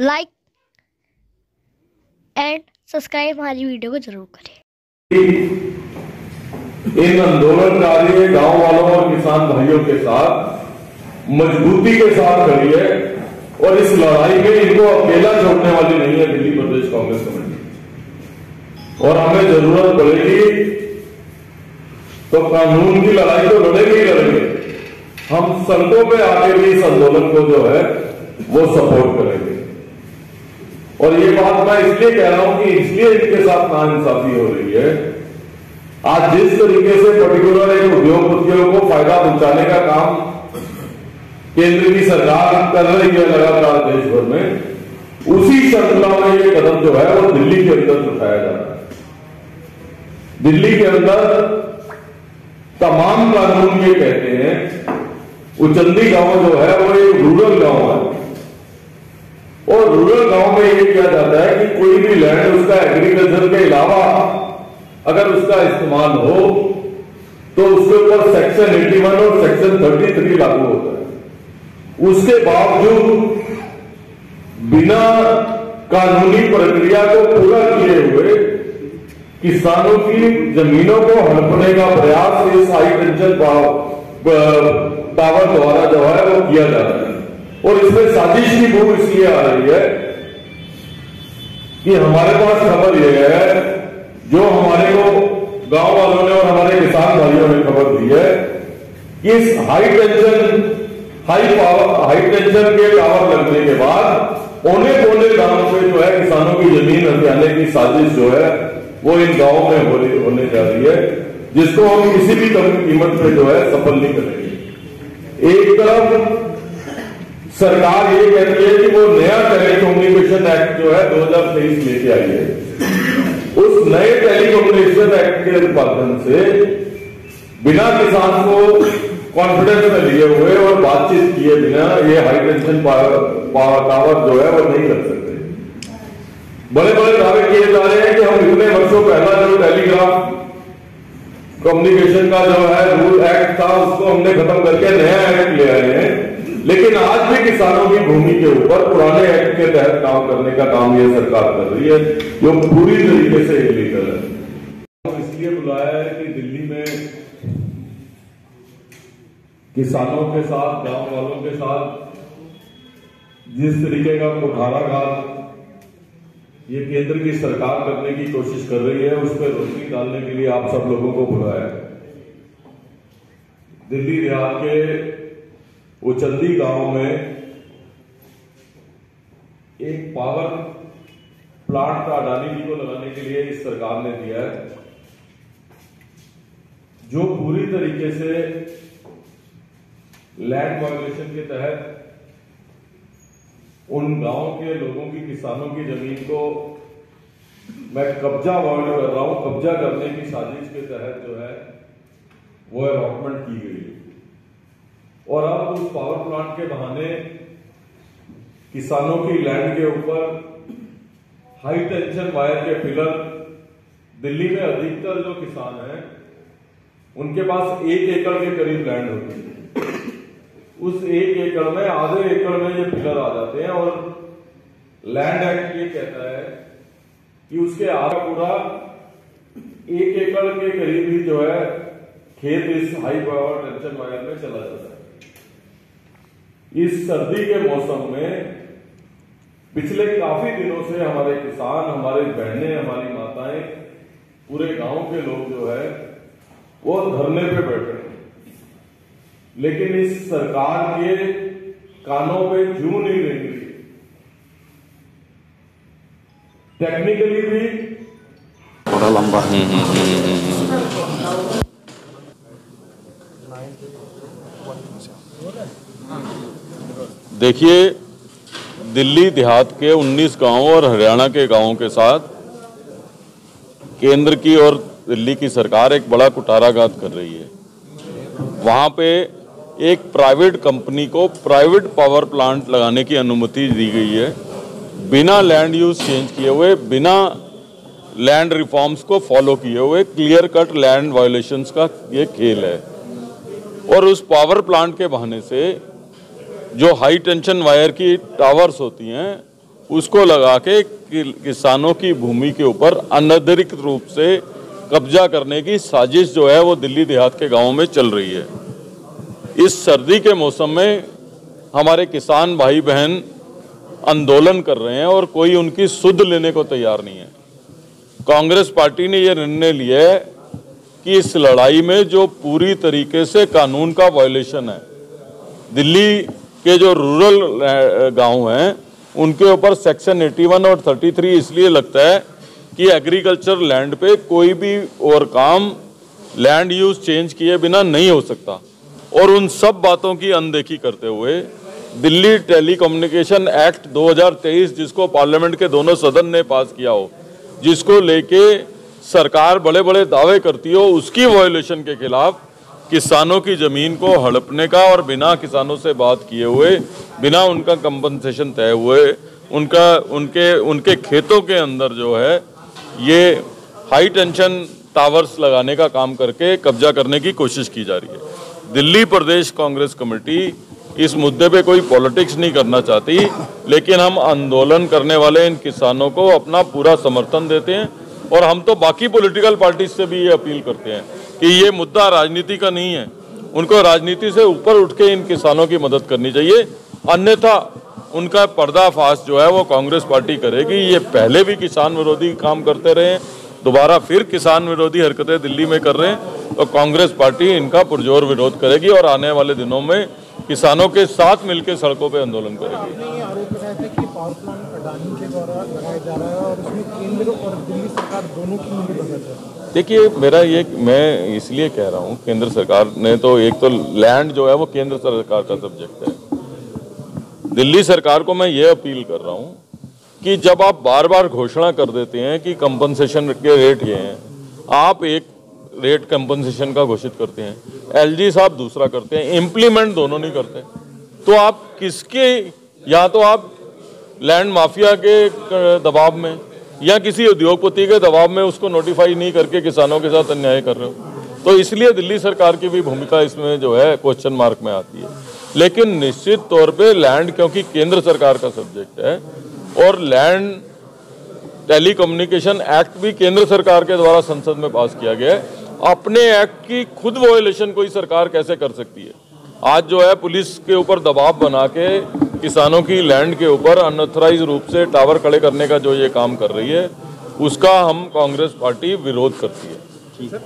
Like and subscribe हमारी video को जरूर करें। इन आंदोलनकारी गांव वालों और किसान भाइयों के साथ मजबूती के साथ खड़ी है और इस लड़ाई में इनको अकेला छोड़ने वाली नहीं है दिल्ली प्रदेश कांग्रेस कमेटी। और हमें जरूरत पड़ेगी तो कानून की लड़ाई तो लड़ेंगे ही लड़ेंगे। हम सड़कों पे आके भी इस आंदोलन को जो है वो सपोर्ट करेंगे। और ये बात मैं इसलिए कह रहा हूं कि इसलिए इनके साथ नाइंसाफी हो रही है। आज जिस तरीके से पर्टिकुलर एक उद्योगपतियों को फायदा पहुंचाने का काम केंद्र की सरकार कर रही है लगातार देश भर में, उसी श्रृंखला में ये कदम जो है वो दिल्ली के अंदर उठाया जा रहा है। दिल्ली के अंदर तमाम कानून ये कहते हैं, उचंदी गांव जो है वो एक रूरल गांव है और रूरल गांव में ये किया जाता है कि कोई भी लैंड उसका एग्रीकल्चर के अलावा अगर उसका इस्तेमाल हो तो उसके ऊपर सेक्शन 81 और सेक्शन 33 लागू होता है। उसके बावजूद बिना कानूनी प्रक्रिया को पूरा किए हुए किसानों की जमीनों को हड़पने का प्रयास इस हाई टेंशन टावर द्वारा जो है वो किया जा रहा है। और इसमें साजिश की बू इसलिए आ रही है कि हमारे पास खबर यह है, जो हमारे को गांव वालों ने और हमारे किसान भाइयों ने खबर दी है कि इस हाई टेंशन के टावर लगने के बाद पौने गांव पे जो है किसानों की जमीन हथियाने की साजिश जो है वो इन गांवों में होने जा रही है, जिसको हम किसी भी कीमत पे जो है सफल नहीं करेंगे। एक तरफ सरकार ये कहती है कि वो नया टेलीकम्युनिकेशन एक्ट जो है 2023 लेके आई है। उस नए टेलीकम्युनिकेशन एक्ट के माध्यम से बिना किसान को कॉन्फिडेंस में लिए हुए और बातचीत किए बिना ये हाई टेंशन टावर जो है वो नहीं कर सकते। बड़े बड़े दावे किए जा रहे हैं कि हम इतने वर्षों पहला जो टेलीग्राफ कम्युनिकेशन का जो है रूल एक्ट था उसको हमने खत्म करके नया एक्ट ले आए हैं, लेकिन आज भी किसानों की भूमि के ऊपर पुराने एक्ट के तहत काम करने का काम ये सरकार कर रही है, जो पूरी तरीके से इलीगल है। इसलिए बुलाया है कि दिल्ली में किसानों के साथ, गांव वालों के साथ जिस तरीके का कुठाराघात ये केंद्र की सरकार करने की कोशिश कर रही है, उस पर रोशनी डालने के लिए आप सब लोगों को बुलाया है। दिल्ली देहात के उचंदी गांव में एक पावर प्लांट का अडानी जी को लगाने के लिए इस सरकार ने दिया है, जो पूरी तरीके से लैंड वायलेशन के तहत उन गांव के लोगों की, किसानों की जमीन को मैं कब्जा अवॉइड कर रहा हूं, कब्जा करने की साजिश के तहत जो है वो अलॉटमेंट की गई। और अब उस पावर प्लांट के बहाने किसानों की लैंड के ऊपर हाई टेंशन वायर के पिलर, दिल्ली में अधिकतर जो किसान हैं उनके पास 1 एकड़ के करीब लैंड होती है। उस 1 एकड़ में आधे एकड़ में ये पिलर आ जाते हैं और लैंड एक्ट ये कहता है कि उसके आगे पूरा 1 एकड़ के करीब ही जो है खेत इस हाई पावर टेंशन वायर में चला जाता है। इस सर्दी के मौसम में पिछले काफी दिनों से हमारे किसान, हमारे बहनें, हमारी माताएं, पूरे गांव के लोग जो है वो धरने पे बैठे हैं, लेकिन इस सरकार के कानों पे जूं नहीं रेंग रही। टेक्निकली भी थोड़ा लंबा देखिए, दिल्ली देहात के 19 गांवों और हरियाणा के गांवों के साथ केंद्र की और दिल्ली की सरकार एक बड़ा कुठाराघात कर रही है। वहां पे एक प्राइवेट कंपनी को प्राइवेट पावर प्लांट लगाने की अनुमति दी गई है, बिना लैंड यूज चेंज किए हुए, बिना लैंड रिफॉर्म्स को फॉलो किए हुए। क्लियर कट लैंड वायलेशंस का ये खेल है। और उस पावर प्लांट के बहाने से जो हाई टेंशन वायर की टावर्स होती हैं उसको लगा के किसानों की भूमि के ऊपर अनधिकृत रूप से कब्जा करने की साजिश जो है वो दिल्ली देहात के गांवों में चल रही है। इस सर्दी के मौसम में हमारे किसान भाई बहन आंदोलन कर रहे हैं और कोई उनकी सुध लेने को तैयार नहीं है। कांग्रेस पार्टी ने यह निर्णय लिया है कि इस लड़ाई में जो पूरी तरीके से कानून का वायलेशन है, दिल्ली के जो रूरल गांव हैं उनके ऊपर सेक्शन 81 और 33 इसलिए लगता है कि एग्रीकल्चर लैंड पे कोई भी और काम लैंड यूज चेंज किए बिना नहीं हो सकता। और उन सब बातों की अनदेखी करते हुए दिल्ली टेलीकम्युनिकेशन एक्ट 2023, जिसको पार्लियामेंट के दोनों सदन ने पास किया हो, जिसको लेके सरकार बड़े बड़े दावे करती हो, उसकी वायोलेशन के खिलाफ किसानों की जमीन को हड़पने का और बिना किसानों से बात किए हुए, बिना उनका कंपनसेशन तय हुए, उनके खेतों के अंदर जो है ये हाई टेंशन टावर्स लगाने का काम करके कब्जा करने की कोशिश की जा रही है। दिल्ली प्रदेश कांग्रेस कमेटी इस मुद्दे पे कोई पॉलिटिक्स नहीं करना चाहती, लेकिन हम आंदोलन करने वाले इन किसानों को अपना पूरा समर्थन देते हैं। और हम तो बाकी पॉलिटिकल पार्टी से भी ये अपील करते हैं कि ये मुद्दा राजनीति का नहीं है, उनको राजनीति से ऊपर उठ के इन किसानों की मदद करनी चाहिए, अन्यथा उनका पर्दाफाश जो है वो कांग्रेस पार्टी करेगी। ये पहले भी किसान विरोधी काम करते रहे, दोबारा फिर किसान विरोधी हरकतें दिल्ली में कर रहे हैं, तो कांग्रेस पार्टी इनका पुरजोर विरोध करेगी और आने वाले दिनों में किसानों के साथ मिलकर सड़कों पे आंदोलन करेगी। आपने ये आरोप लगाया था कि पावर प्लांट अडानी के द्वारा लगाया जा रहा है और उसमें केंद्र और दिल्ली सरकार दोनों की मिलीभगत है। देखिए, मैं इसलिए कह रहा हूँ, केंद्र सरकार ने तो एक तो लैंड जो है वो केंद्र सरकार का सब्जेक्ट है। दिल्ली सरकार को मैं ये अपील कर रहा हूँ कि जब आप बार बार घोषणा कर देते हैं कि कंपनसेशन के रेट ये हैं, आप एक रेट कंपनसेशन का घोषित करते हैं, एलजी साहब दूसरा करते हैं, इम्प्लीमेंट दोनों नहीं करते, तो आप किसके, या तो आप लैंड माफिया के दबाव में या किसी उद्योगपति के दबाव में उसको नोटिफाई नहीं करके किसानों के साथ अन्याय कर रहे हो। तो इसलिए दिल्ली सरकार की भी भूमिका इसमें जो है क्वेश्चन मार्क में आती है। लेकिन निश्चित तौर पे लैंड क्योंकि केंद्र सरकार का सब्जेक्ट है और लैंड टेलीकम्युनिकेशन एक्ट भी केंद्र सरकार के द्वारा संसद में पास किया गया है, अपने एक्ट की खुद वायोलेशन कोई सरकार कैसे कर सकती है? आज जो है पुलिस के ऊपर दबाव बना के किसानों की लैंड के ऊपर अनऑथराइज रूप से टावर खड़े करने का जो ये काम कर रही है, उसका हम कांग्रेस पार्टी विरोध करती है।